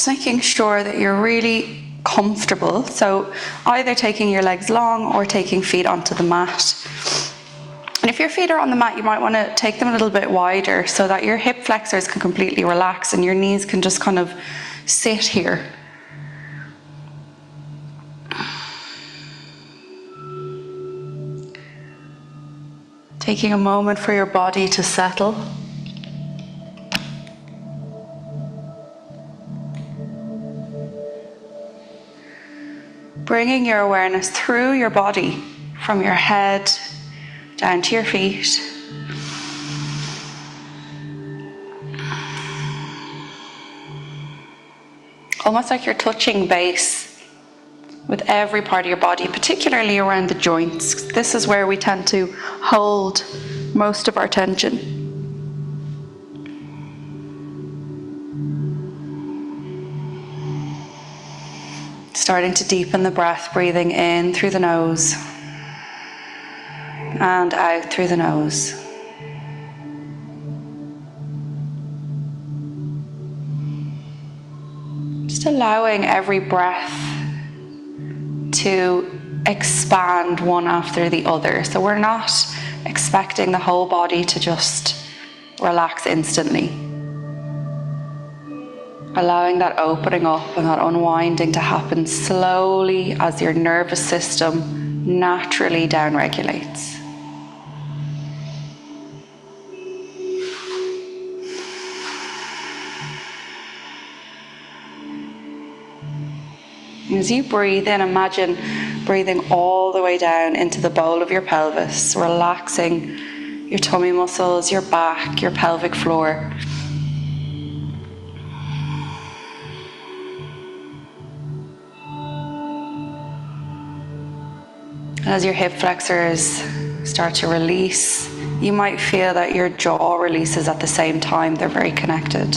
Just making sure that you're really comfortable. So either taking your legs long or taking feet onto the mat. And if your feet are on the mat, you might want to take them a little bit wider so that your hip flexors can completely relax and your knees can just kind of sit here. Taking a moment for your body to settle. Bringing your awareness through your body, from your head down to your feet. Almost like you're touching base with every part of your body, particularly around the joints. This is where we tend to hold most of our tension. Starting to deepen the breath, breathing in through the nose and out through the nose. Just allowing every breath to expand one after the other. So we're not expecting the whole body to just relax instantly. Allowing that opening up and that unwinding to happen slowly as your nervous system naturally downregulates. As you breathe in, imagine breathing all the way down into the bowl of your pelvis, relaxing your tummy muscles, your back, your pelvic floor. As your hip flexors start to release, you might feel that your jaw releases at the same time. They're very connected.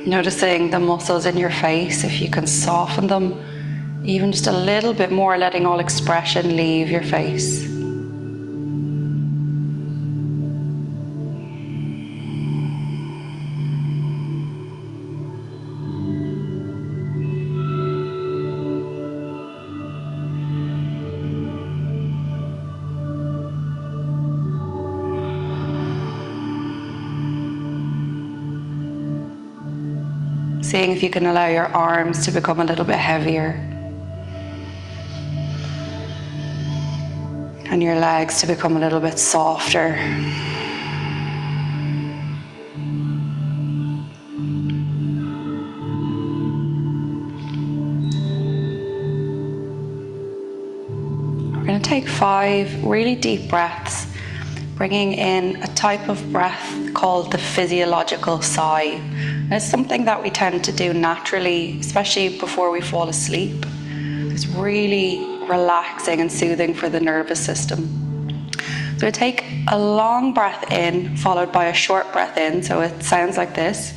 Noticing the muscles in your face, if you can soften them even just a little bit more, letting all expression leave your face. Seeing if you can allow your arms to become a little bit heavier and your legs to become a little bit softer. We're going to take 5 really deep breaths, bringing in a type of breath called the physiological sigh. It's something that we tend to do naturally, especially before we fall asleep. It's really relaxing and soothing for the nervous system. So we take a long breath in, followed by a short breath in, so it sounds like this.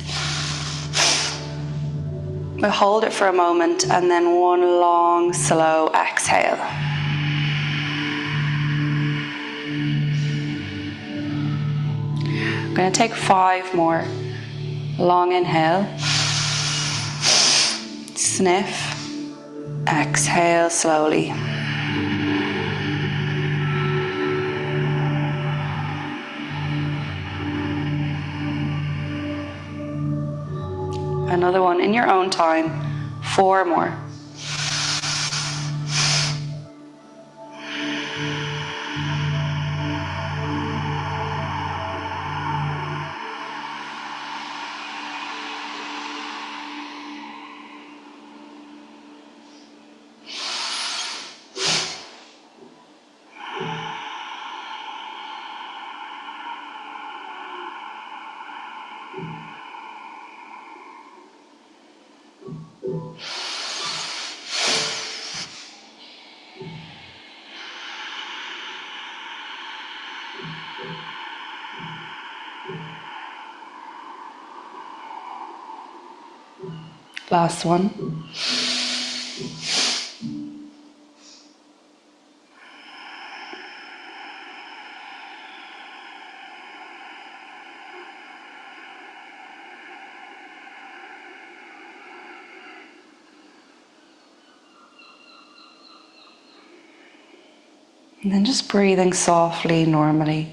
We'll hold it for a moment, and then one long, slow exhale. I'm going to take 5 more. Long inhale, sniff, exhale slowly. Another one in your own time, 4 more. Last one. And then just breathing softly, normally.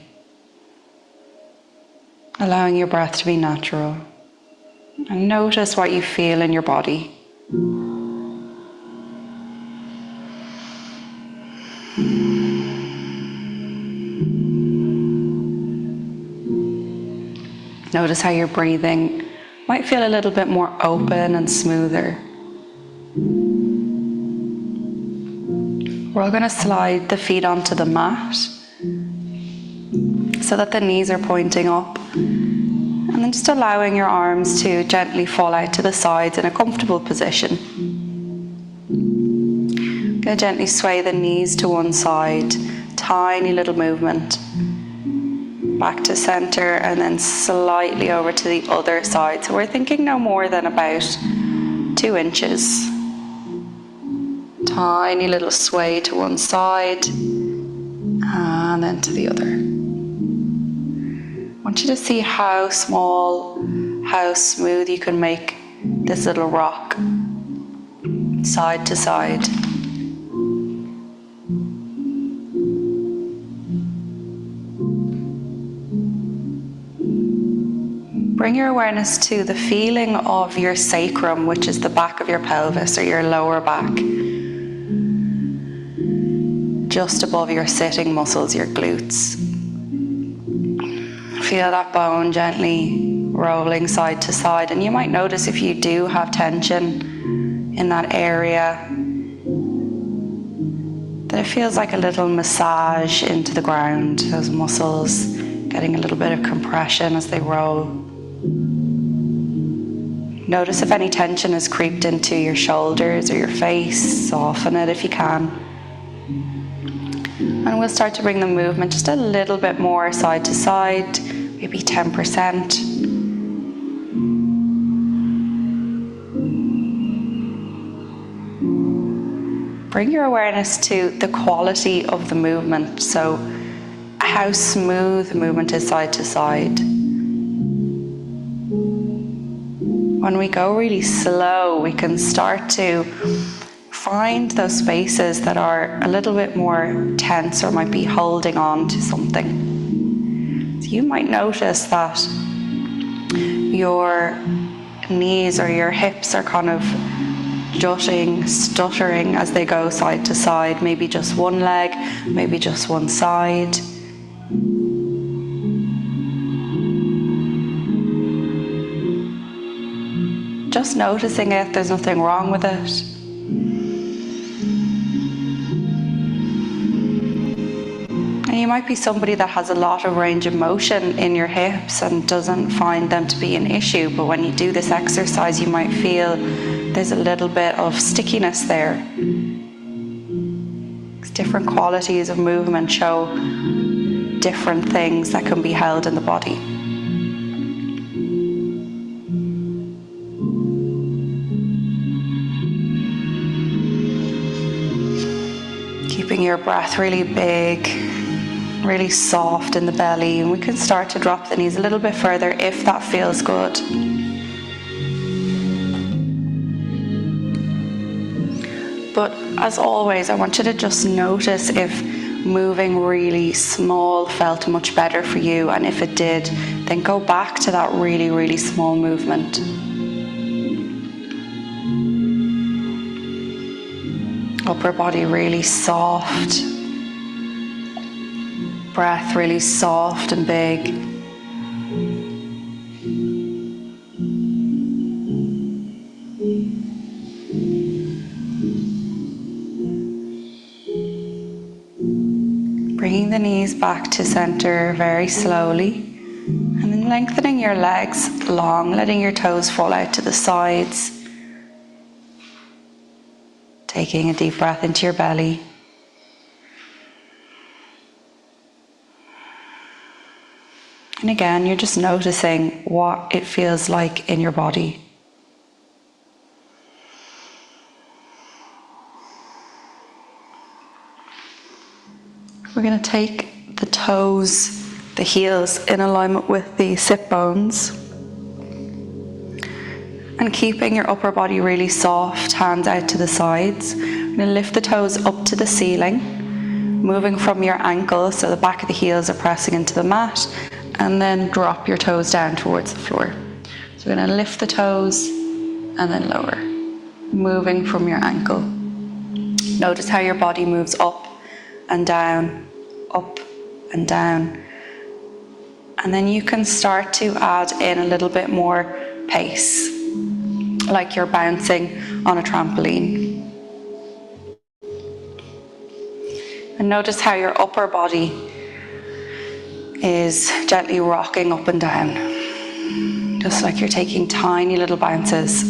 Allowing your breath to be natural. And notice what you feel in your body. Notice how your breathing might feel a little bit more open and smoother. We're all going to slide the feet onto the mat so that the knees are pointing up. And then just allowing your arms to gently fall out to the sides in a comfortable position. Going to gently sway the knees to one side, tiny little movement. Back to center and then slightly over to the other side. So we're thinking no more than about 2 inches. Tiny little sway to one side and then to the other. I want you to see how small, how smooth you can make this little rock side to side. Bring your awareness to the feeling of your sacrum, which is the back of your pelvis or your lower back. Just above your sitting muscles, your glutes. Feel that bone gently rolling side to side. And you might notice if you do have tension in that area, that it feels like a little massage into the ground. Those muscles getting a little bit of compression as they roll. Notice if any tension has creeped into your shoulders or your face. Soften it if you can. And we'll start to bring the movement just a little bit more side to side, maybe 10%. Bring your awareness to the quality of the movement. So how smooth the movement is side to side. When we go really slow, we can start to find those spaces that are a little bit more tense or might be holding on to something. So you might notice that your knees or your hips are kind of jutting, stuttering as they go side to side. Maybe just one leg, maybe just one side. Just noticing it, there's nothing wrong with it. And you might be somebody that has a lot of range of motion in your hips and doesn't find them to be an issue, but when you do this exercise, you might feel there's a little bit of stickiness there. Different qualities of movement show different things that can be held in the body. Keeping your breath really big, really soft in the belly, and we can start to drop the knees a little bit further if that feels good. But as always, I want you to just notice if moving really small felt much better for you, and if it did, then go back to that really, really small movement. Upper body really soft. Breath really soft and big. Bringing the knees back to center very slowly, and then lengthening your legs long, letting your toes fall out to the sides. Taking a deep breath into your belly. And again, you're just noticing what it feels like in your body. We're going to take the toes, the heels in alignment with the sit bones. And keeping your upper body really soft, hands out to the sides. We're going to lift the toes up to the ceiling. moving from your ankle, so the back of the heels are pressing into the mat, and then drop your toes down towards the floor. So we're going to lift the toes and then lower, moving from your ankle. Notice how your body moves up and down, up and down. And then you can start to add in a little bit more pace, like you're bouncing on a trampoline. And notice how your upper body is gently rocking up and down, just like you're taking tiny little bounces.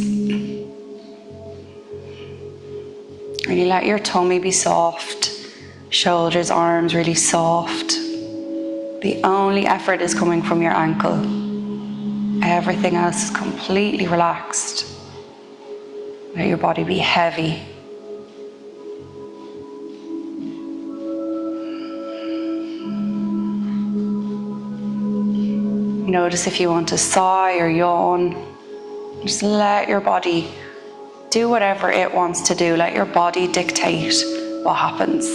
Really let your tummy be soft, shoulders, arms really soft. The only effort is coming from your ankle. Everything else is completely relaxed. Let your body be heavy. Notice if you want to sigh or yawn. Just let your body do whatever it wants to do. Let your body dictate what happens.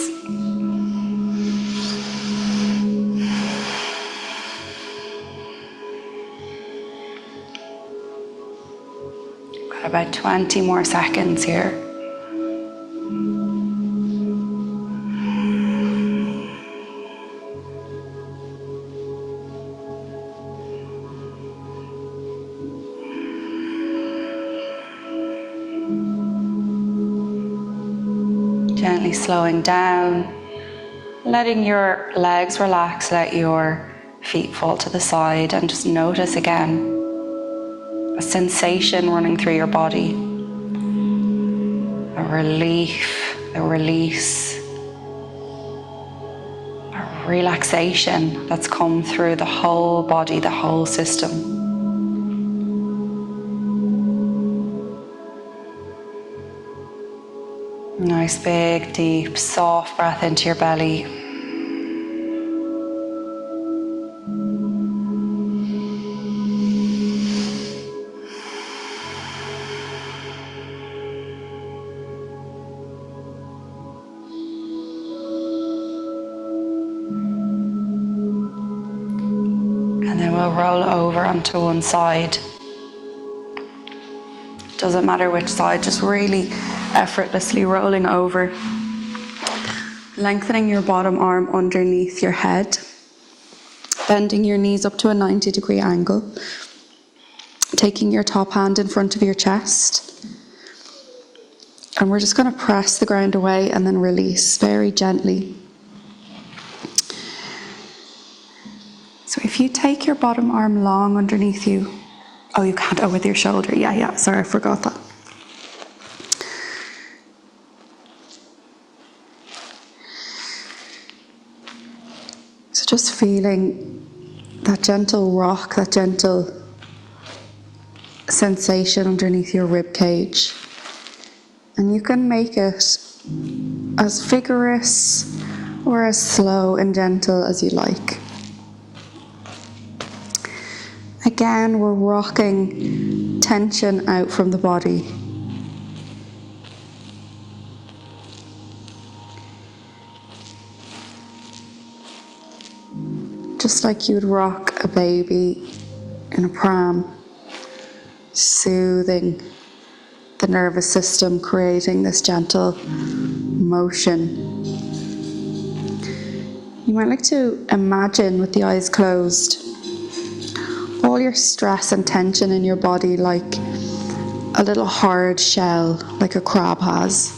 Got about 20 more seconds here. Gently slowing down, letting your legs relax, let your feet fall to the side, and just notice again a sensation running through your body, a relief, a release, a relaxation that's come through the whole body, the whole system. Nice big, deep, soft breath into your belly. And then we'll roll over onto one side. Doesn't matter which side, just really effortlessly rolling over. Lengthening your bottom arm underneath your head. Bending your knees up to a 90-degree angle. Taking your top hand in front of your chest. And we're just going to press the ground away and then release very gently. So if you take your bottom arm long underneath you, oh, you can't, oh, with your shoulder, yeah, sorry, I forgot that. So just feeling that gentle rock, that gentle sensation underneath your rib cage. And you can make it as vigorous or as slow and gentle as you like. Again, we're rocking tension out from the body. Just like you would rock a baby in a pram, soothing the nervous system, creating this gentle motion. You might like to imagine, with the eyes closed, all your stress and tension in your body like a little hard shell, like a crab has.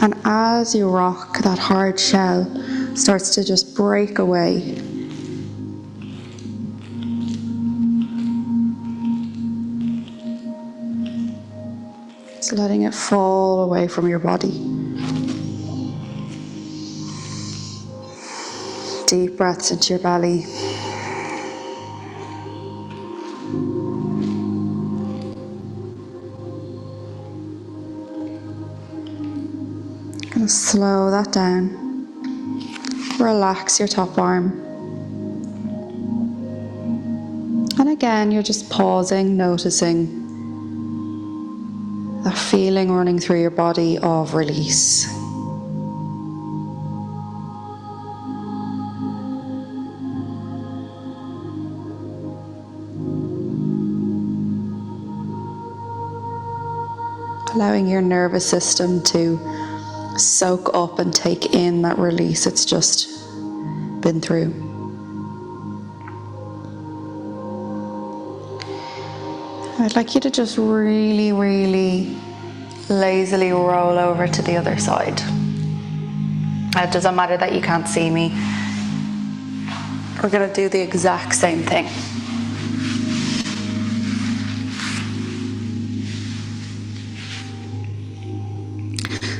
And as you rock, that hard shell starts to just break away. Just letting it fall away from your body. Deep breaths into your belly. Gonna slow that down. Relax your top arm. And again, you're just pausing, noticing that feeling running through your body of release. allowing your nervous system to soak up and take in that release it's just been through. I'd like you to just really, really lazily roll over to the other side. It doesn't matter that you can't see me. We're going to do the exact same thing.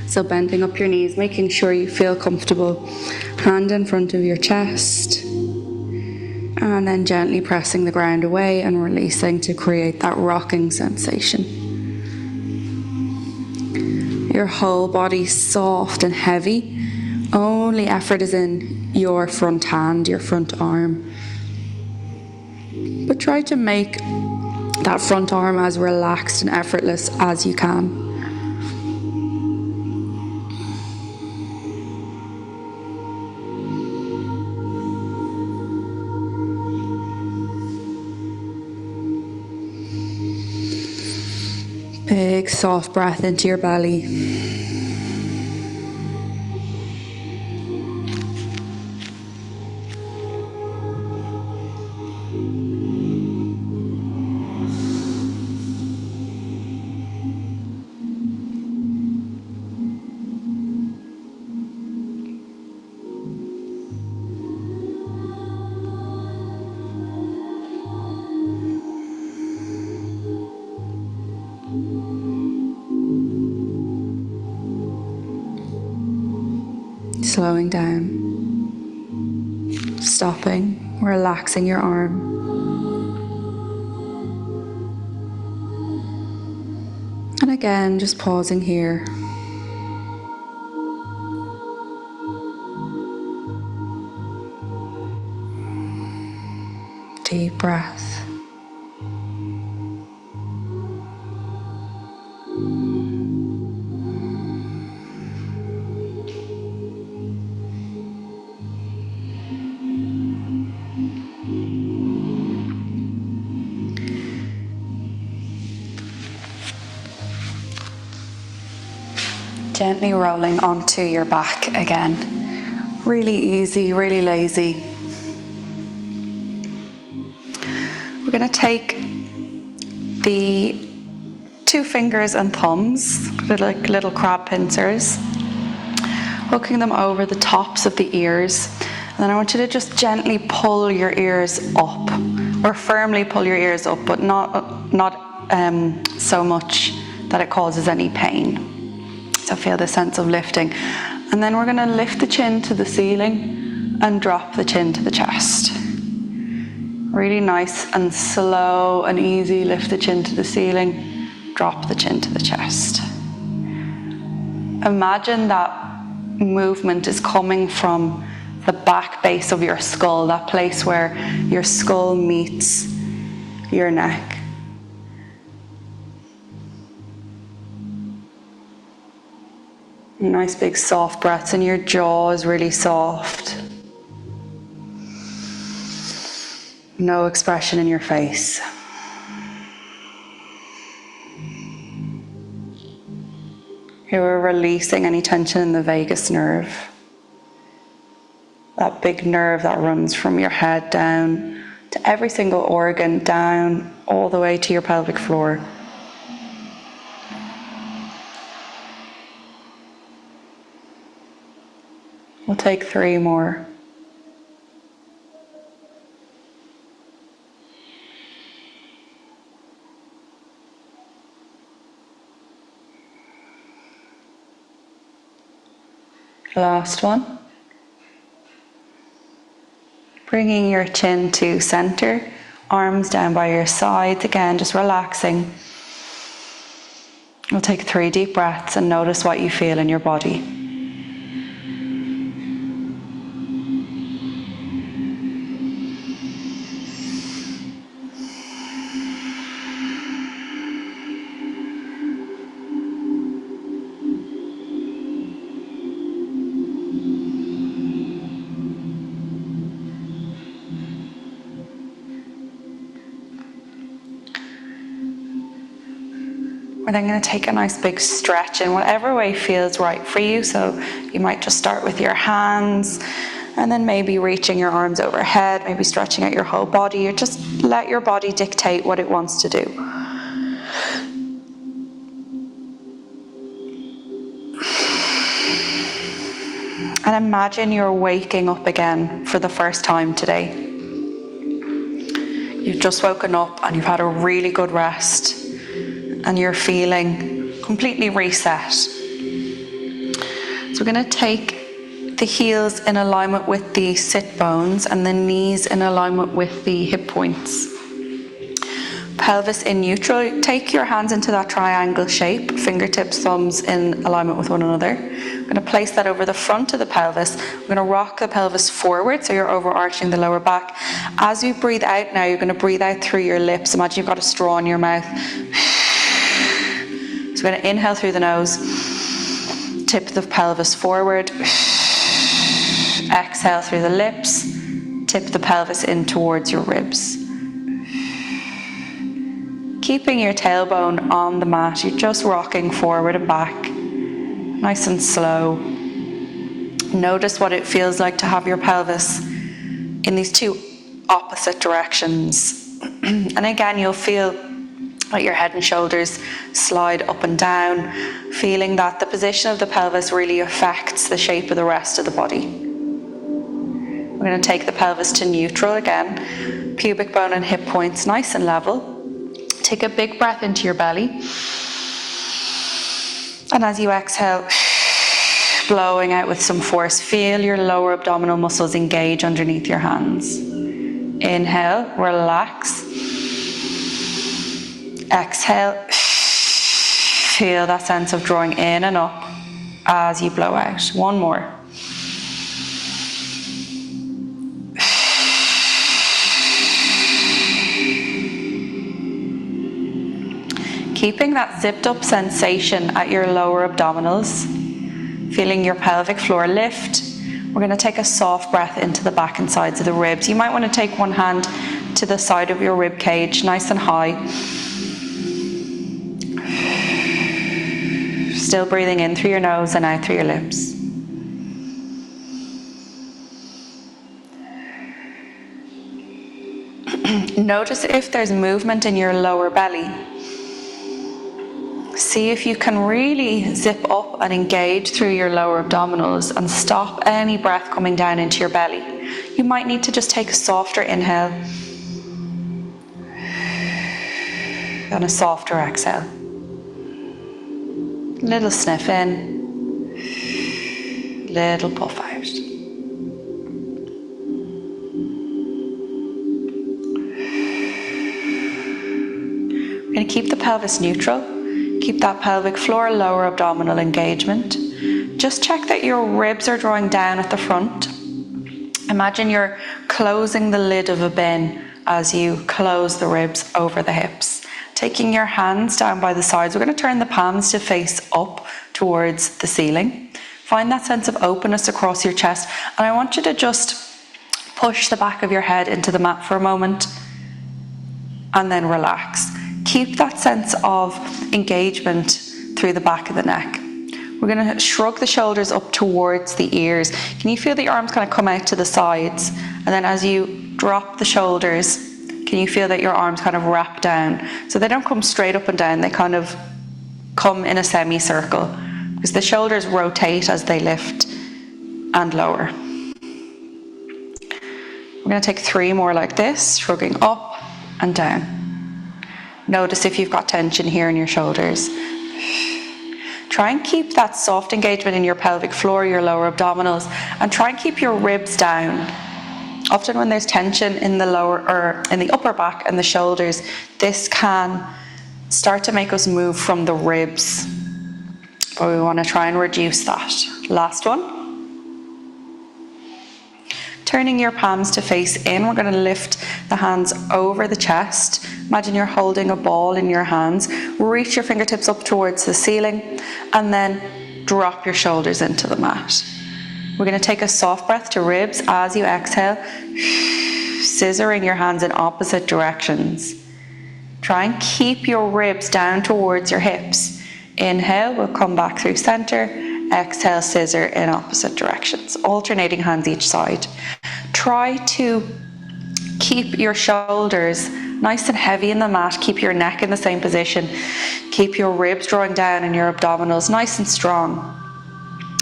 So bending up your knees, making sure you feel comfortable. Hand in front of your chest. And then gently pressing the ground away and releasing to create that rocking sensation. Your whole body soft and heavy. Only effort is in your front hand, your front arm. But try to make that front arm as relaxed and effortless as you can. Big soft breath into your belly. Slowing down, stopping, relaxing your arm. And again, just pausing here. Deep breath. Gently rolling onto your back again. Really easy, really lazy. We're going to take the 2 fingers and thumbs, like little crab pincers, hooking them over the tops of the ears. And then I want you to just gently pull your ears up, or firmly pull your ears up, but not so much that it causes any pain. So feel the sense of lifting. And then we're going to lift the chin to the ceiling and drop the chin to the chest. Really nice and slow and easy. Lift the chin to the ceiling, drop the chin to the chest. Imagine that movement is coming from the back base of your skull, that place where your skull meets your neck. Nice big soft breaths, and your jaw is really soft. No expression in your face. Here we're releasing any tension in the vagus nerve. That big nerve that runs from your head down to every single organ, down all the way to your pelvic floor. We'll take 3 more. Last one. Bringing your chin to center, arms down by your sides, again just relaxing. We'll take 3 deep breaths and notice what you feel in your body. We're then going to take a nice big stretch in whatever way feels right for you. So you might just start with your hands and then maybe reaching your arms overhead, maybe stretching out your whole body, or just let your body dictate what it wants to do. And imagine you're waking up again for the first time today. You've just woken up and you've had a really good rest and you're feeling completely reset. So we're going to take the heels in alignment with the sit bones and the knees in alignment with the hip points. Pelvis in neutral. Take your hands into that triangle shape, fingertips, thumbs in alignment with one another. I'm going to place that over the front of the pelvis. We're going to rock the pelvis forward so you're overarching the lower back. As you breathe out now, you're going to breathe out through your lips. Imagine you've got a straw in your mouth. So we're going to inhale through the nose, tip the pelvis forward. Exhale through the lips, tip the pelvis in towards your ribs. Keeping your tailbone on the mat, you're just rocking forward and back, nice and slow. Notice what it feels like to have your pelvis in these two opposite directions. And again, you'll feel like your head and shoulders slide up and down, feeling that the position of the pelvis really affects the shape of the rest of the body. We're going to take the pelvis to neutral again, pubic bone and hip points nice and level. Take a big breath into your belly. And as you exhale, blowing out with some force, feel your lower abdominal muscles engage underneath your hands. Inhale, relax. Exhale, feel that sense of drawing in and up as you blow out. One more. Keeping that zipped up sensation at your lower abdominals, feeling your pelvic floor lift. We're going to take a soft breath into the back and sides of the ribs. You might want to take one hand to the side of your rib cage, nice and high. Still breathing in through your nose and out through your lips. Notice if there's movement in your lower belly. See if you can really zip up and engage through your lower abdominals and stop any breath coming down into your belly. You might need to just take a softer inhale and a softer exhale. Little sniff in, little puff out. We're going to keep the pelvis neutral. Keep that pelvic floor, lower abdominal engagement. Just check that your ribs are drawing down at the front. Imagine you're closing the lid of a bin as you close the ribs over the hips. Taking your hands down by the sides, we're going to turn the palms to face up towards the ceiling. Find that sense of openness across your chest. And I want you to just push the back of your head into the mat for a moment and then relax. Keep that sense of engagement through the back of the neck. We're going to shrug the shoulders up towards the ears. Can you feel the arms kind of come out to the sides? And then as you drop the shoulders, can you feel that your arms kind of wrap down? So they don't come straight up and down, they kind of come in a semicircle because the shoulders rotate as they lift and lower. We're going to take 3 more like this, shrugging up and down. Notice if you've got tension here in your shoulders. Try and keep that soft engagement in your pelvic floor, your lower abdominals, and try and keep your ribs down. Often when there's tension in the lower or in the upper back and the shoulders, this can start to make us move from the ribs. But we want to try and reduce that. Last one. Turning your palms to face in, we're going to lift the hands over the chest. Imagine you're holding a ball in your hands. Reach your fingertips up towards the ceiling and then drop your shoulders into the mat. We're going to take a soft breath to ribs as you exhale, scissoring your hands in opposite directions. Try and keep your ribs down towards your hips. Inhale, we'll come back through center. Exhale, scissor in opposite directions, alternating hands each side. Try to keep your shoulders nice and heavy in the mat. Keep your neck in the same position. Keep your ribs drawing down and your abdominals nice and strong.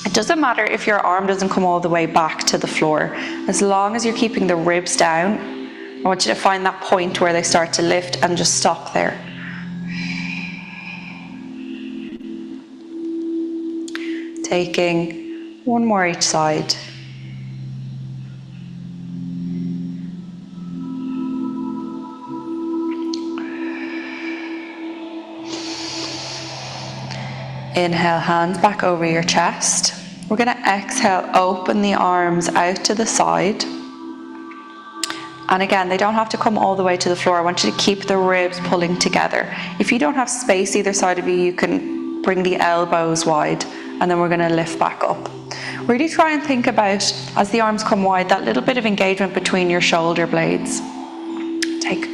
It doesn't matter if your arm doesn't come all the way back to the floor. As long as you're keeping the ribs down, I want you to find that point where they start to lift and just stop there. Taking one more each side. Inhale, hands back over your chest. We're going to exhale, open the arms out to the side. And again, they don't have to come all the way to the floor. I want you to keep the ribs pulling together. If you don't have space either side of you, you can bring the elbows wide, and then we're going to lift back up. Really try and think about, as the arms come wide, that little bit of engagement between your shoulder blades. Take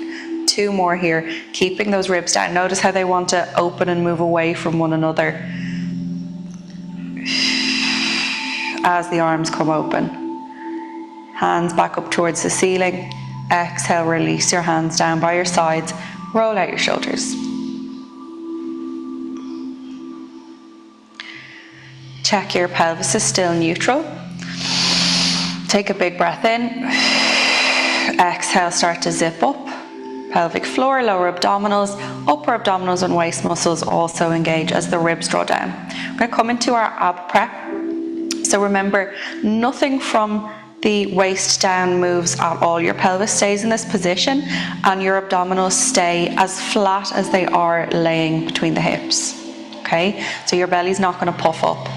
2 more here, keeping those ribs down. Notice how they want to open and move away from one another as the arms come open. Hands back up towards the ceiling. Exhale, release your hands down by your sides. Roll out your shoulders. Check your pelvis is still neutral. Take a big breath in. Exhale, start to zip up. Pelvic floor, lower abdominals, upper abdominals and waist muscles also engage as the ribs draw down. We're going to come into our ab prep. So remember, nothing from the waist down moves at all. Your pelvis stays in this position and your abdominals stay as flat as they are laying between the hips. Okay, so your belly's not going to puff up.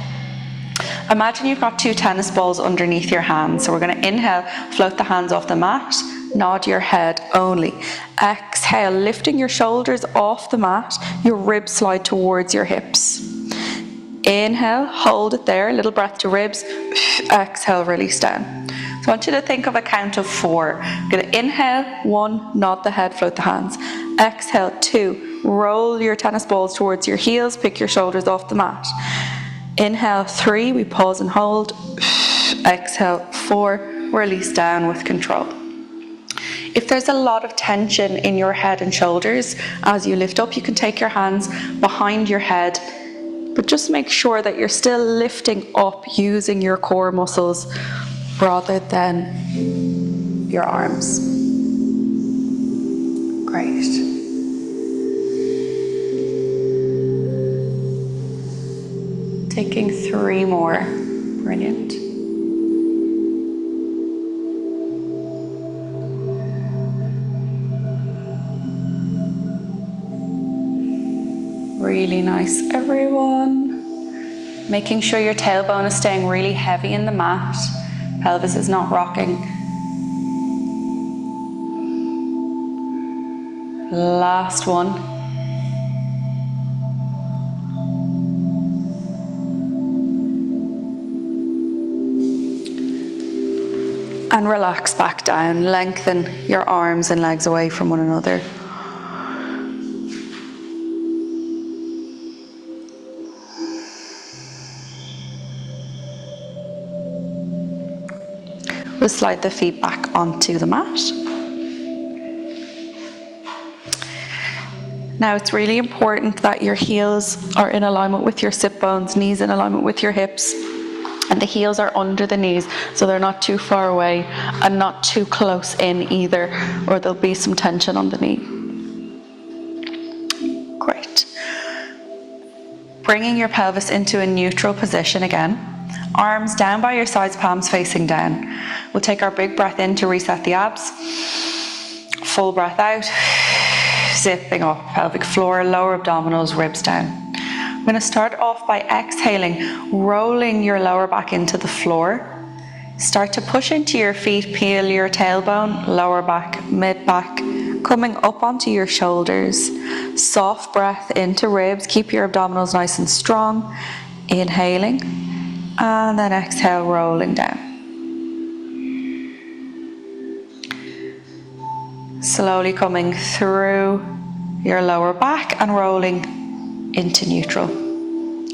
Imagine you've got 2 tennis balls underneath your hands. So we're going to inhale, float the hands off the mat, nod your head only. Exhale, lifting your shoulders off the mat, your ribs slide towards your hips. Inhale, hold it there, little breath to ribs. Exhale, release down. So I want you to think of a count of 4. You're going to inhale, 1, nod the head, float the hands. Exhale, 2, roll your tennis balls towards your heels, pick your shoulders off the mat. Inhale, 3, we pause and hold. Exhale, 4, release down with control. If there's a lot of tension in your head and shoulders as you lift up, you can take your hands behind your head, but just make sure that you're still lifting up using your core muscles rather than your arms. Great. Taking 3 more. Brilliant. Really nice, everyone. Making sure your tailbone is staying really heavy in the mat. Pelvis is not rocking. Last one. And relax back down. Lengthen your arms and legs away from one another. We'll slide the feet back onto the mat. Now it's really important that your heels are in alignment with your sit bones, knees in alignment with your hips, and the heels are under the knees so they're not too far away and not too close in either, or there'll be some tension on the knee. Great. Bringing your pelvis into a neutral position again. Arms down by your sides, palms facing down. We'll take our big breath in to reset the abs. Full breath out. Zipping up, pelvic floor, lower abdominals, ribs down. I'm going to start off by exhaling, rolling your lower back into the floor. Start to push into your feet, peel your tailbone, lower back, mid back, coming up onto your shoulders. Soft breath into ribs, keep your abdominals nice and strong. Inhaling. And then exhale, rolling down. Slowly coming through your lower back and rolling into neutral.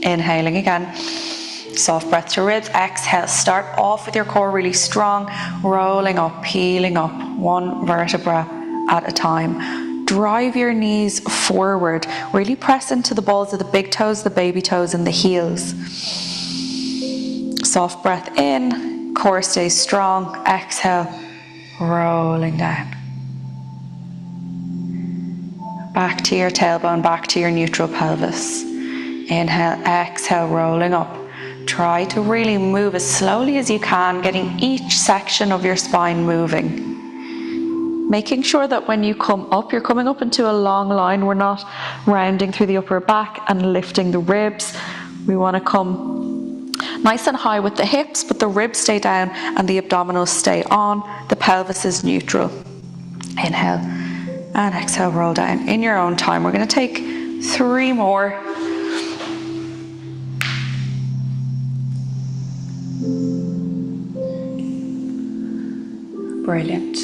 Inhaling again. Soft breath to ribs. Exhale. Start off with your core really strong, rolling up, peeling up, one vertebra at a time. Drive your knees forward. Really press into the balls of the big toes, the baby toes, and the heels. Soft breath in. Core stays strong. Exhale. Rolling down. Back to your tailbone, back to your neutral pelvis. Inhale, exhale, rolling up. Try to really move as slowly as you can, getting each section of your spine moving. Making sure that when you come up, you're coming up into a long line. We're not rounding through the upper back and lifting the ribs. We want to come nice and high with the hips, but the ribs stay down and the abdominals stay on. The pelvis is neutral. Inhale and exhale, roll down in your own time. We're going to take 3 more. Brilliant.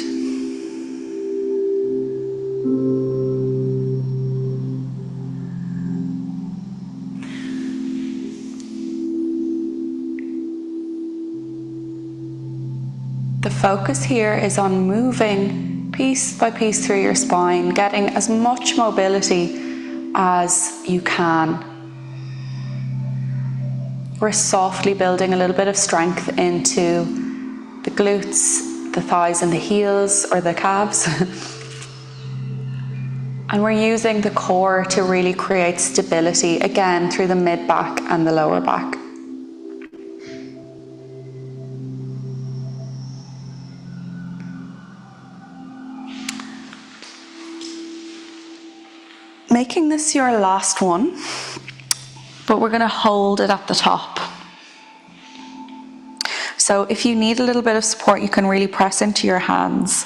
The focus here is on moving piece by piece through your spine, getting as much mobility as you can. We're softly building a little bit of strength into the glutes, the thighs and the heels, or the calves. And we're using the core to really create stability, again, through the mid-back and the lower back. Making this your last one, but we're going to hold it at the top. So if you need a little bit of support, you can really press into your hands.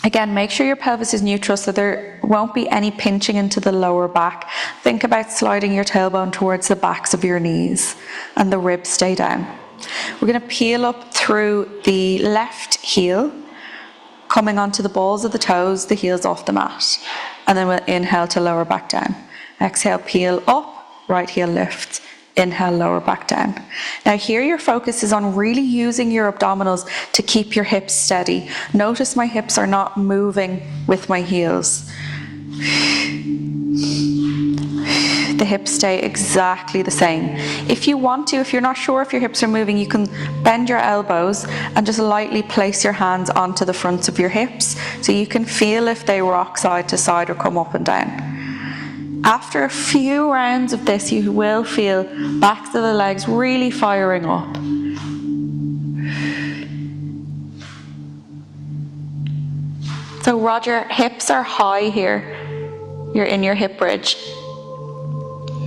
Again, make sure your pelvis is neutral so there won't be any pinching into the lower back. Think about sliding your tailbone towards the backs of your knees and the ribs stay down. We're going to peel up through the left heel, coming onto the balls of the toes, the heels off the mat. And then we'll inhale to lower back down. Exhale, peel up, right heel lifts. Inhale, lower back down. Now here your focus is on really using your abdominals to keep your hips steady. Notice my hips are not moving with my heels. The hips stay exactly the same. If you want to, if you're not sure if your hips are moving, you can bend your elbows and just lightly place your hands onto the fronts of your hips so you can feel if they rock side to side or come up and down. After a few rounds of this, you will feel backs of the legs really firing up. So Roger, hips are high here. You're in your hip bridge.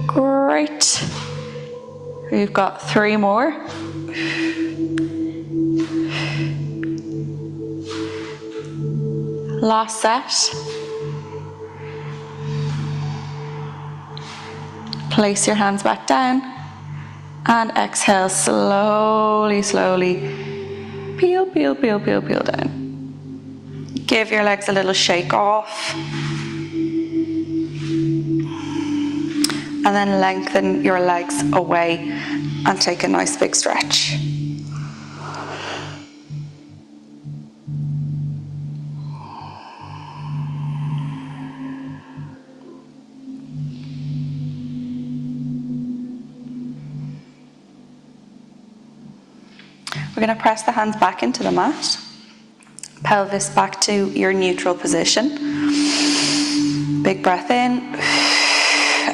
Great. We've got 3 more. Last set. Place your hands back down and exhale slowly, slowly. Peel, peel, peel, peel, peel down. Give your legs a little shake off. And then lengthen your legs away and take a nice big stretch. We're going to press the hands back into the mat. Pelvis back to your neutral position. Big breath in.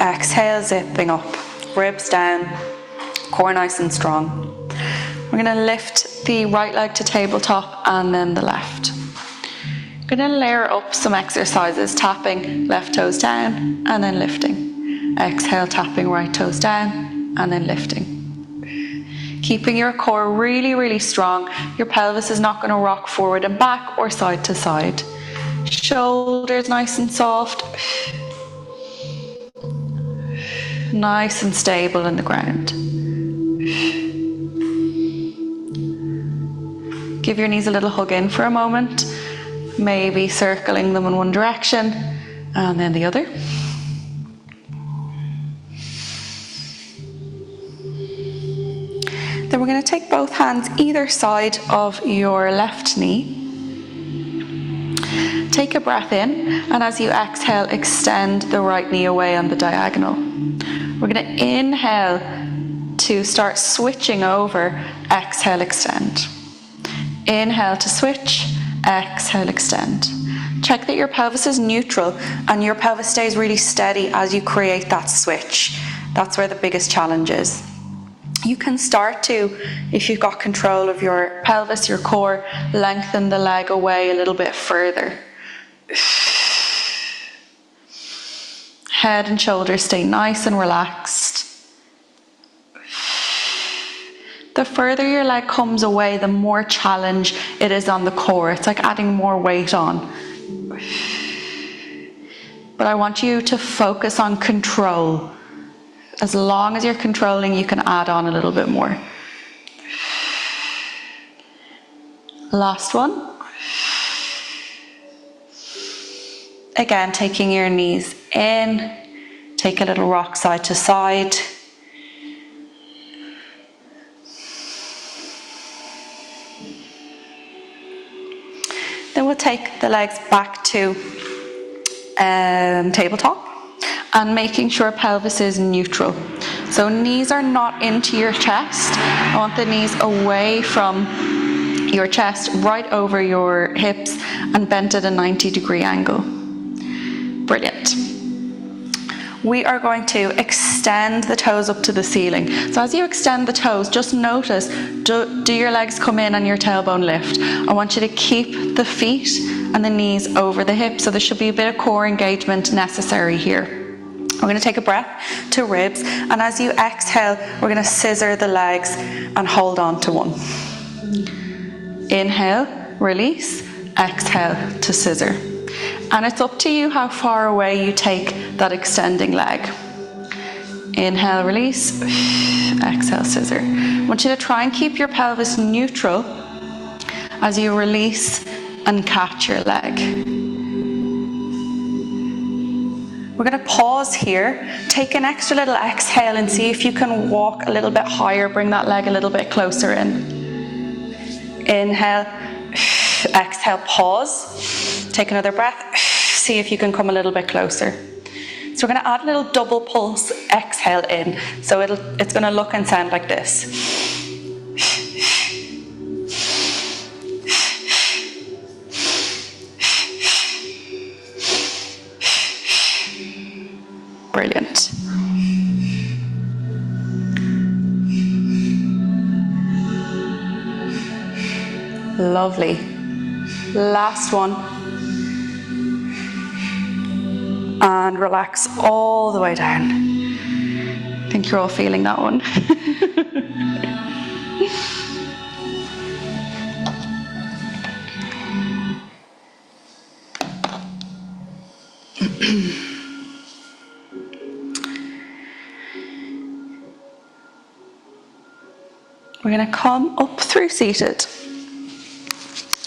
Exhale, zipping up. Ribs down. Core nice and strong. We're going to lift the right leg to tabletop and then the left. We're going to layer up some exercises, tapping left toes down and then lifting. Exhale, tapping right toes down and then lifting. Keeping your core really, really strong. Your pelvis is not going to rock forward and back or side to side. Shoulders nice and soft. Nice and stable in the ground. Give your knees a little hug in for a moment. Maybe circling them in one direction And then the other. Then we're going to take both hands either side of your left knee. Take a breath in, and as you exhale, extend the right knee away on the diagonal. We're going to inhale to start switching over, exhale, extend. Inhale to switch, exhale, extend. Check that your pelvis is neutral and your pelvis stays really steady as you create that switch. That's where the biggest challenge is. You can start to, if you've got control of your pelvis, your core, lengthen the leg away a little bit further. Head and shoulders stay nice and relaxed. The further your leg comes away, the more challenge it is on the core. It's like adding more weight on. But I want you to focus on control. As long as you're controlling, you can add on a little bit more. Last one. Again, taking your knees in. Take a little rock side to side. Then we'll take the legs back to tabletop. And making sure pelvis is neutral. So knees are not into your chest. I want the knees away from your chest, right over your hips, and bent at a 90-degree angle. Brilliant. We are going to extend the toes up to the ceiling. So as you extend the toes, just notice, do your legs come in and your tailbone lift? I want you to keep the feet and the knees over the hips. So there should be a bit of core engagement necessary here. We're going to take a breath to ribs, and as you exhale, we're going to scissor the legs and hold on to one. Inhale, release, exhale to scissor. And it's up to you how far away you take that extending leg. Inhale, release, exhale, scissor. I want you to try and keep your pelvis neutral as you release and catch your leg. We're going to pause here, take an extra little exhale and see if you can walk a little bit higher, bring that leg a little bit closer in. Inhale, exhale, pause, take another breath, see if you can come a little bit closer. So we're going to add a little double pulse exhale in, so it's going to look and sound like this. Brilliant. Lovely. Last one. And relax all the way down. I think you're all feeling that one. We're going to come up through seated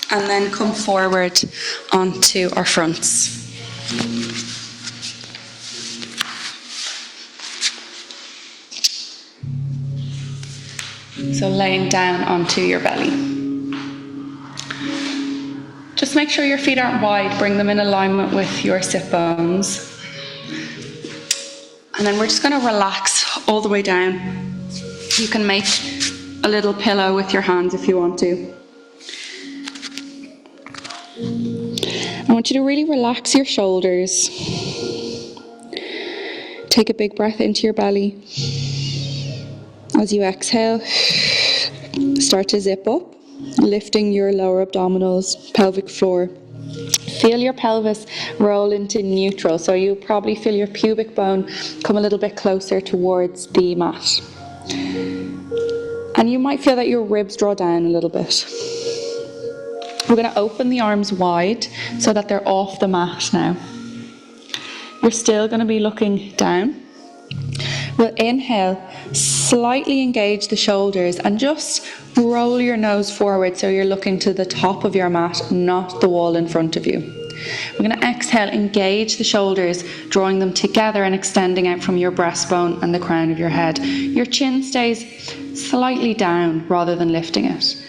and then come forward onto our fronts. So laying down onto your belly. Just make sure your feet aren't wide, bring them in alignment with your sit bones. And then we're just going to relax all the way down. You can make a little pillow with your hands if you want to. I want you to really relax your shoulders. Take a big breath into your belly. As you exhale, start to zip up, lifting your lower abdominals, pelvic floor. Feel your pelvis roll into neutral, so you probably feel your pubic bone come a little bit closer towards the mat. And you might feel that your ribs draw down a little bit. We're going to open the arms wide so that they're off the mat now. You're still going to be looking down. We'll inhale, slightly engage the shoulders and just roll your nose forward so you're looking to the top of your mat, not the wall in front of you. We're going to exhale, engage the shoulders, drawing them together and extending out from your breastbone and the crown of your head. Your chin stays slightly down rather than lifting it.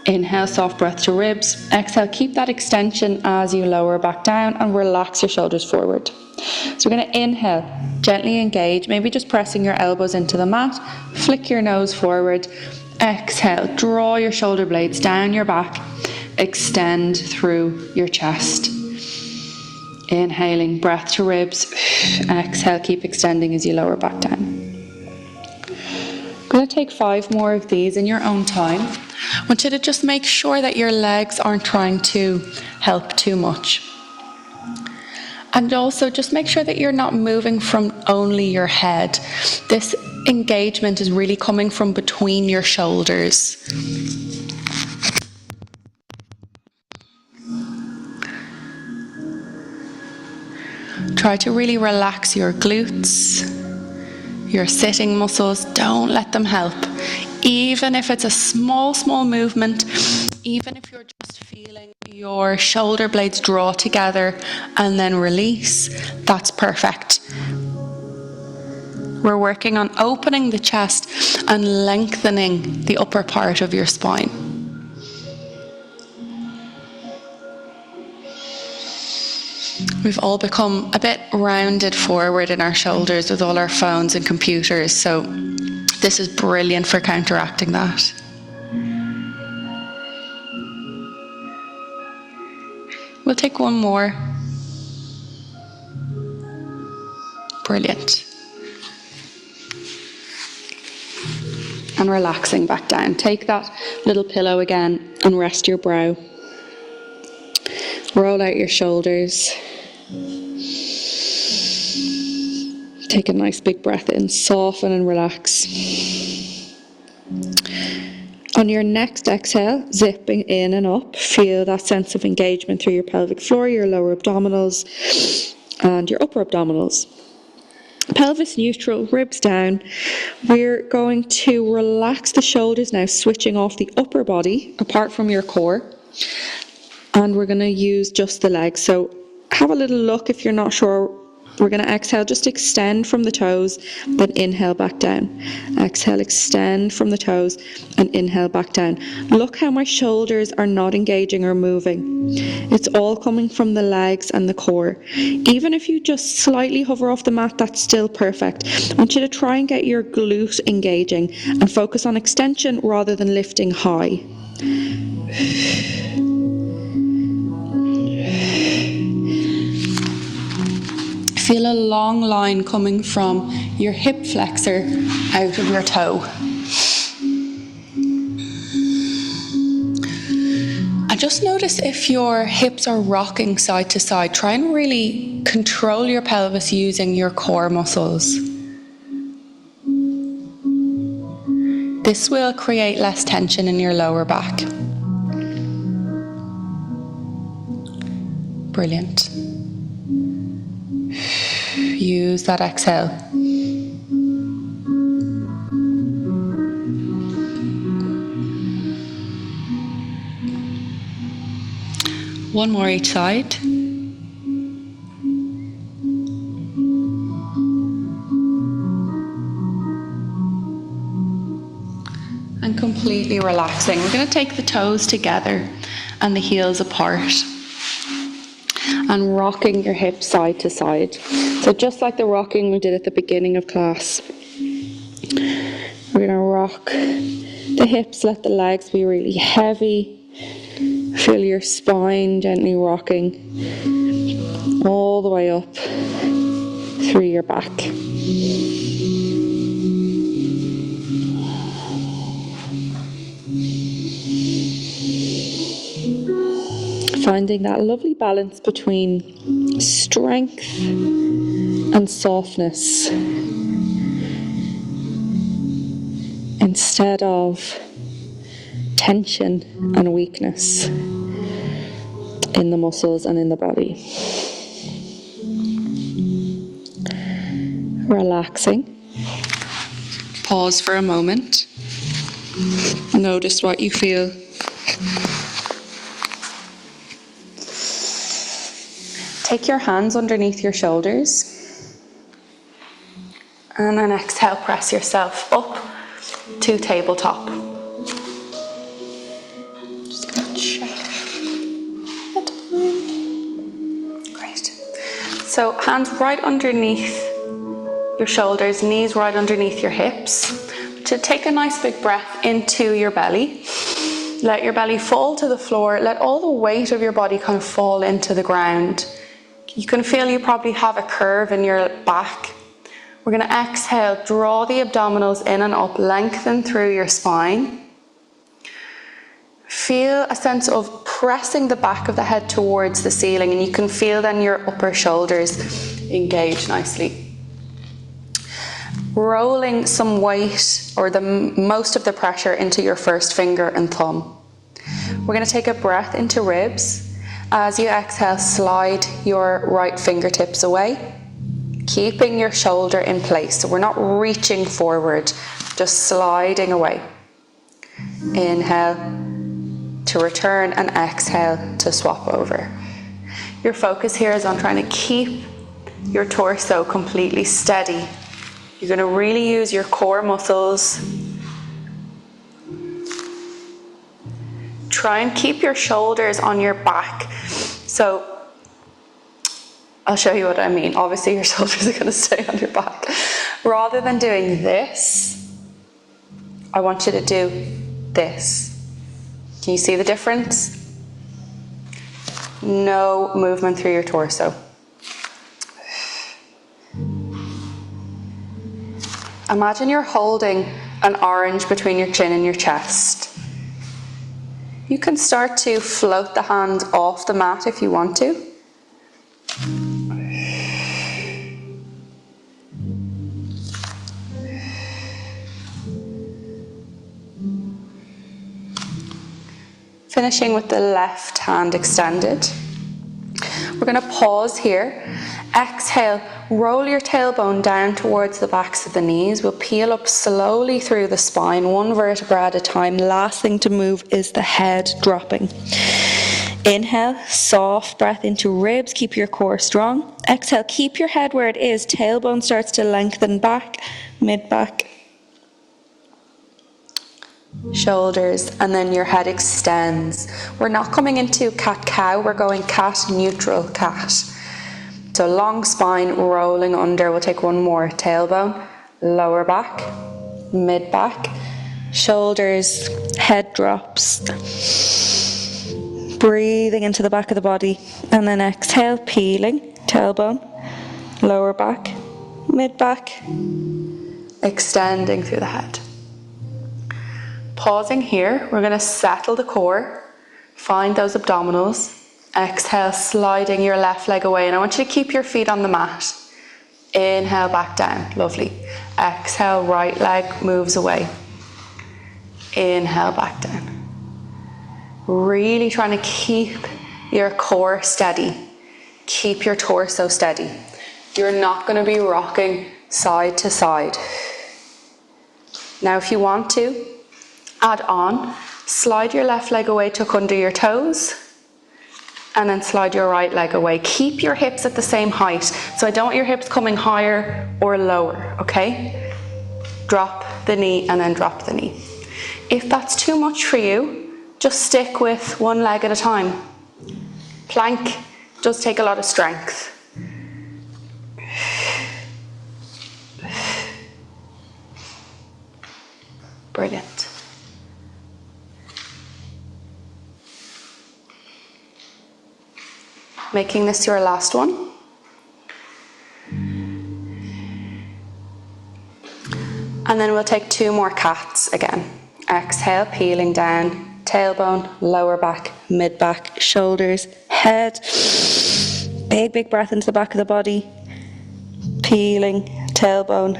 Inhale, soft breath to ribs. Exhale, keep that extension as you lower back down and relax your shoulders forward. So we're going to inhale, gently engage, maybe just pressing your elbows into the mat, flick your nose forward. Exhale, draw your shoulder blades down your back, extend through your chest. Inhaling, breath to ribs. Exhale, keep extending as you lower back down. I'm going to take 5 more of these in your own time. I want you to just make sure that your legs aren't trying to help too much. And also just make sure that you're not moving from only your head. This engagement is really coming from between your shoulders. Try to really relax your glutes, your sitting muscles. Don't let them help. Even if it's a small movement, even if you're just feeling your shoulder blades draw together and then release, that's perfect. We're working on opening the chest and lengthening the upper part of your spine. We've all become a bit rounded forward in our shoulders with all our phones and computers, so this is brilliant for counteracting that. We'll take one more. Brilliant. And relaxing back down. Take that little pillow again and rest your brow. Roll out your shoulders. Take a nice big breath in, soften and relax. On your next exhale, zipping in and up, feel that sense of engagement through your pelvic floor, your lower abdominals and your upper abdominals. Pelvis neutral, ribs down. We're going to relax the shoulders now, switching off the upper body apart from your core. And we're going to use just the legs. So have a little look if you're not sure. We're going to exhale, just extend from the toes, then inhale back down. Exhale, extend from the toes, and inhale back down. Look how my shoulders are not engaging or moving. It's all coming from the legs and the core. Even if you just slightly hover off the mat, that's still perfect. I want you to try and get your glute engaging and focus on extension rather than lifting high. Feel a long line coming from your hip flexor out of your toe. And just notice if your hips are rocking side to side. Try and really control your pelvis using your core muscles. This will create less tension in your lower back. Brilliant. Use that exhale. One more each side. And completely relaxing. We're going to take the toes together and the heels apart. And rocking your hips side to side. So just like the rocking we did at the beginning of class, we're going to rock the hips, let the legs be really heavy. Feel your spine gently rocking all the way up through your back. Finding that lovely balance between strength and softness instead of tension and weakness in the muscles and in the body. Relaxing. Pause for a moment. Notice what you feel. Take your hands underneath your shoulders. And then exhale, press yourself up to tabletop. Just gonna check the time. Great. So hands right underneath your shoulders, knees right underneath your hips. To take a nice big breath into your belly. Let your belly fall to the floor. Let all the weight of your body kind of fall into the ground. You can feel you probably have a curve in your back. We're going to exhale, draw the abdominals in and up, lengthen through your spine. Feel a sense of pressing the back of the head towards the ceiling, and you can feel then your upper shoulders engage nicely. Rolling some weight or most of the pressure into your first finger and thumb. We're going to take a breath into ribs. As you exhale, slide your right fingertips away, keeping your shoulder in place. So we're not reaching forward, just sliding away. Inhale to return and exhale to swap over. Your focus here is on trying to keep your torso completely steady. You're going to really use your core muscles. Try and keep your shoulders on your back. So I'll show you what I mean. Obviously your shoulders are going to stay on your back. Rather than doing this, I want you to do this. Can you see the difference? No movement through your torso. Imagine you're holding an orange between your chin and your chest. You can start to float the hand off the mat if you want to. Finishing with the left hand extended. We're going to pause here. Exhale, roll your tailbone down towards the backs of the knees. We'll peel up slowly through the spine, one vertebra at a time. Last thing to move is the head dropping. Inhale, soft breath into ribs. Keep your core strong. Exhale, keep your head where it is. Tailbone starts to lengthen back, mid-back. Shoulders, and then your head extends. We're not coming into cat-cow, we're going cat-neutral cat. So long spine, rolling under. We'll take one more. Tailbone, lower back, mid-back, shoulders, head drops. Breathing into the back of the body. And then exhale, peeling, tailbone, lower back, mid-back, extending through the head. Pausing here, we're going to settle the core, find those abdominals. Exhale, sliding your left leg away, and I want you to keep your feet on the mat. Inhale, back down, lovely. Exhale, right leg moves away. Inhale, back down. Really trying to keep your core steady. Keep your torso steady. You're not going to be rocking side to side. Now if you want to, add on, slide your left leg away, tuck under your toes, and then slide your right leg away. Keep your hips at the same height. So I don't want your hips coming higher or lower, okay? Drop the knee and then drop the knee. If that's too much for you, just stick with one leg at a time. Plank does take a lot of strength. Brilliant. Making this your last one. And then we'll take two more cats again. Exhale, peeling down, tailbone, lower back, mid-back, shoulders, head. Big, big breath into the back of the body. Peeling, tailbone,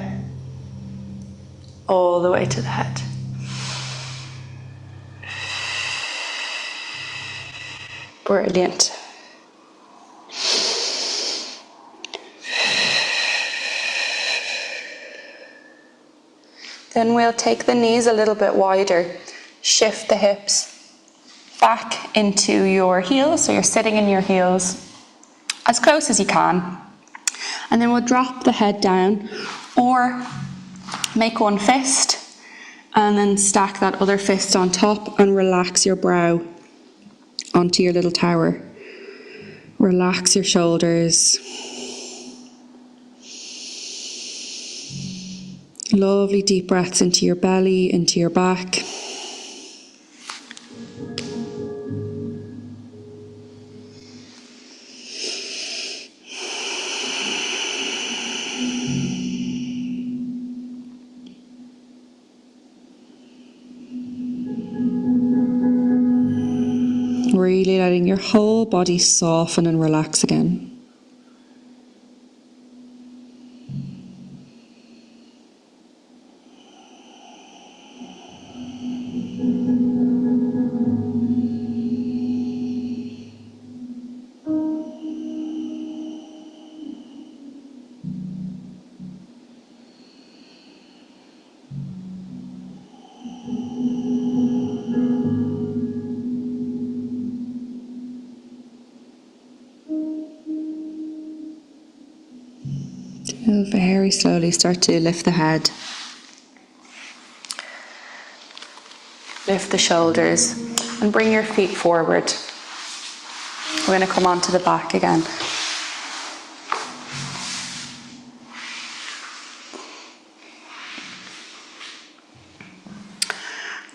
all the way to the head. Brilliant. Then we'll take the knees a little bit wider, shift the hips back into your heels, so you're sitting in your heels. as close as you can. And then we'll drop the head down, or make one fist and then stack that other fist on top and relax your brow onto your little tower. Relax your shoulders. Lovely deep breaths into your belly, into your back. Really letting your whole body soften and relax again. Very slowly start to lift the head. Lift the shoulders and bring your feet forward. We're going to come onto the back again.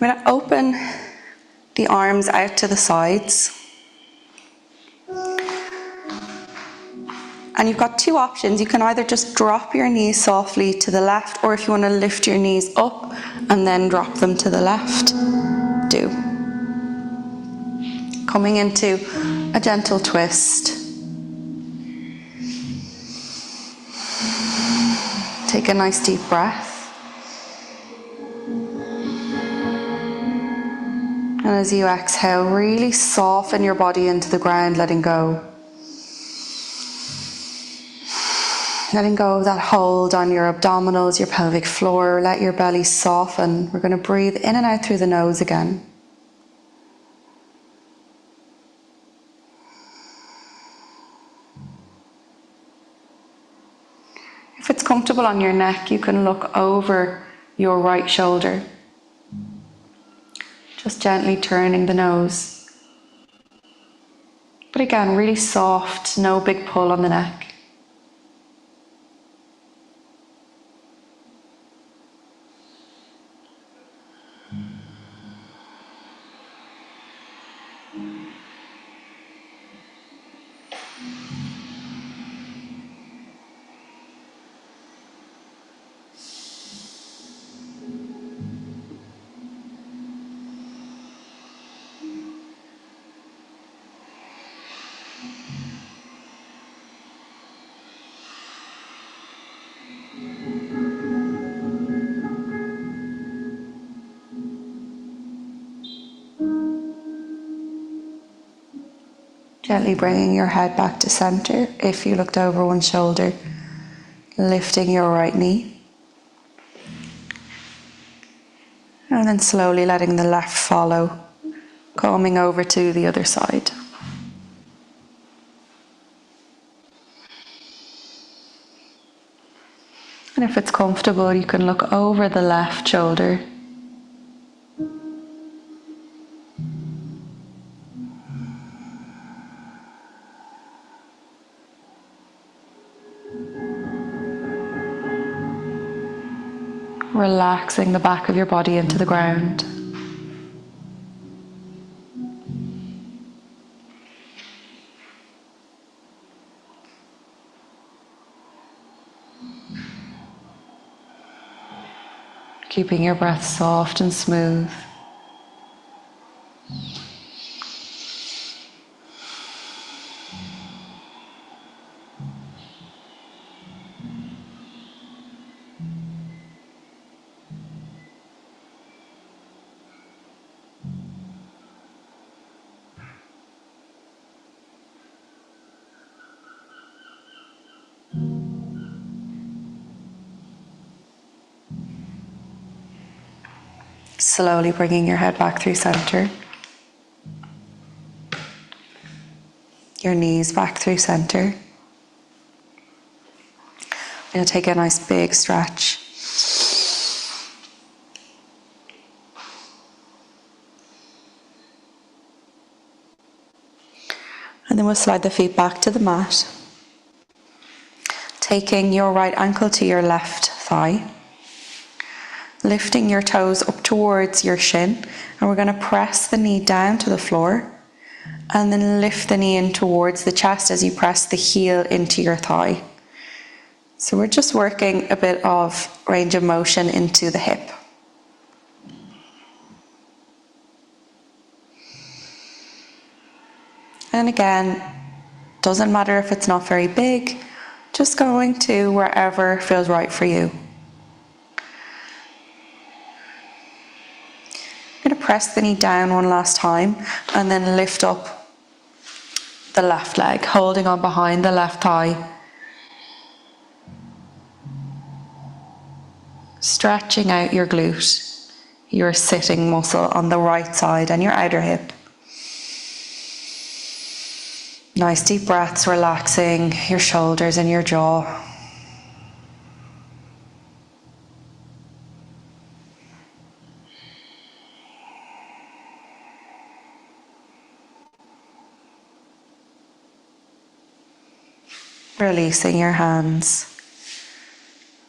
I'm going to open the arms out to the sides. And you've got two options. You can either just drop your knees softly to the left, or if you want to lift your knees up and then drop them to the left, do. Coming into a gentle twist. Take a nice deep breath. And as you exhale, really soften your body into the ground, letting go. Letting go of that hold on your abdominals, your pelvic floor. Let your belly soften. We're going to breathe in and out through the nose again. If it's comfortable on your neck, you can look over your right shoulder. Just gently turning the nose. But again, really soft, no big pull on the neck. Gently bringing your head back to center if you looked over one shoulder, lifting your right knee. And then slowly letting the left follow, coming over to the other side. And if it's comfortable, you can look over the left shoulder. Relaxing the back of your body into the ground. Keeping your breath soft and smooth. Slowly bringing your head back through center. Your knees back through center. You'll take a nice big stretch. And then we'll slide the feet back to the mat. Taking your right ankle to your left thigh. Lifting your toes up towards your shin. And we're going to press the knee down to the floor. And then lift the knee in towards the chest as you press the heel into your thigh. So we're just working a bit of range of motion into the hip. And again, doesn't matter if it's not very big, just going to wherever feels right for you. I'm going to press the knee down one last time and then lift up the left leg, holding on behind the left thigh. Stretching out your glute, your sitting muscle on the right side and your outer hip. Nice deep breaths, relaxing your shoulders and your jaw. Releasing your hands.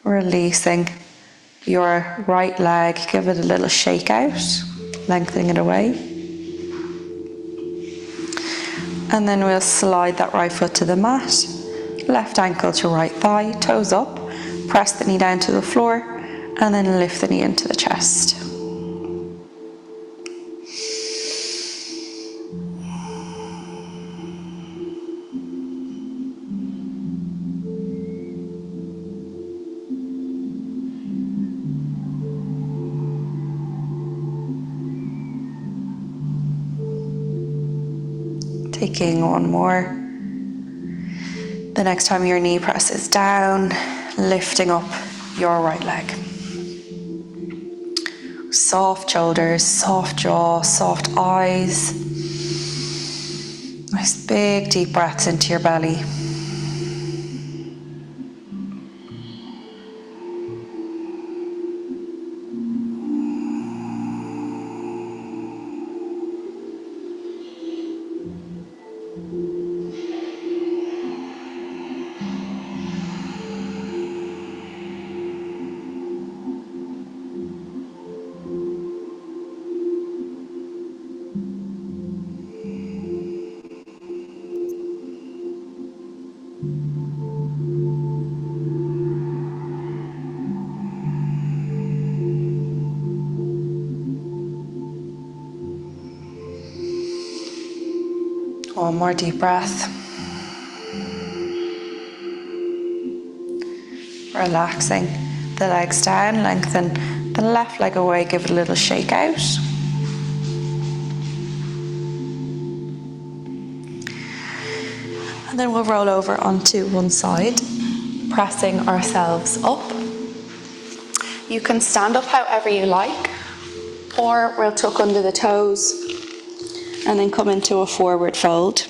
Releasing your right leg. Give it a little shake out, lengthening it away. And then we'll slide that right foot to the mat, left ankle to right thigh, toes up, press the knee down to the floor, and then lift the knee into the chest. Taking one more. The next time your knee presses down, lifting up your right leg. Soft shoulders, soft jaw, soft eyes. Nice big deep breaths into your belly. One more deep breath. Relaxing the legs down, lengthen the left leg away, give it a little shake out. And then we'll roll over onto one side, pressing ourselves up. You can stand up however you like, or we'll tuck under the toes and then come into a forward fold.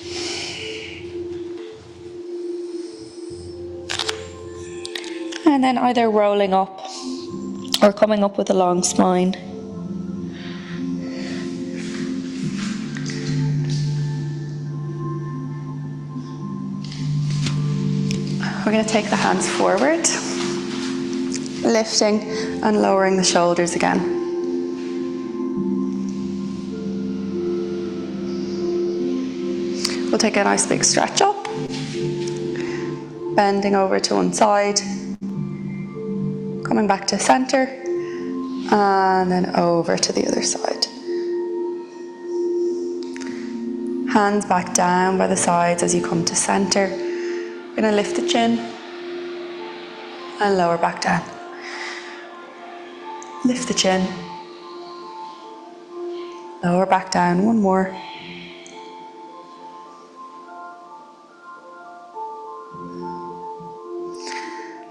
And then either rolling up or coming up with a long spine. We're going to take the hands forward, lifting and lowering the shoulders again. We'll take a nice big stretch up, bending over to one side, coming back to center, and then over to the other side. Hands back down by the sides as you come to center. We're going to lift the chin and lower back down. Lift the chin, lower back down, one more.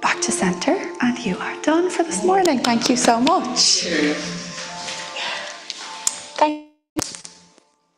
Back to center, and you are done for this morning. Thank you so much.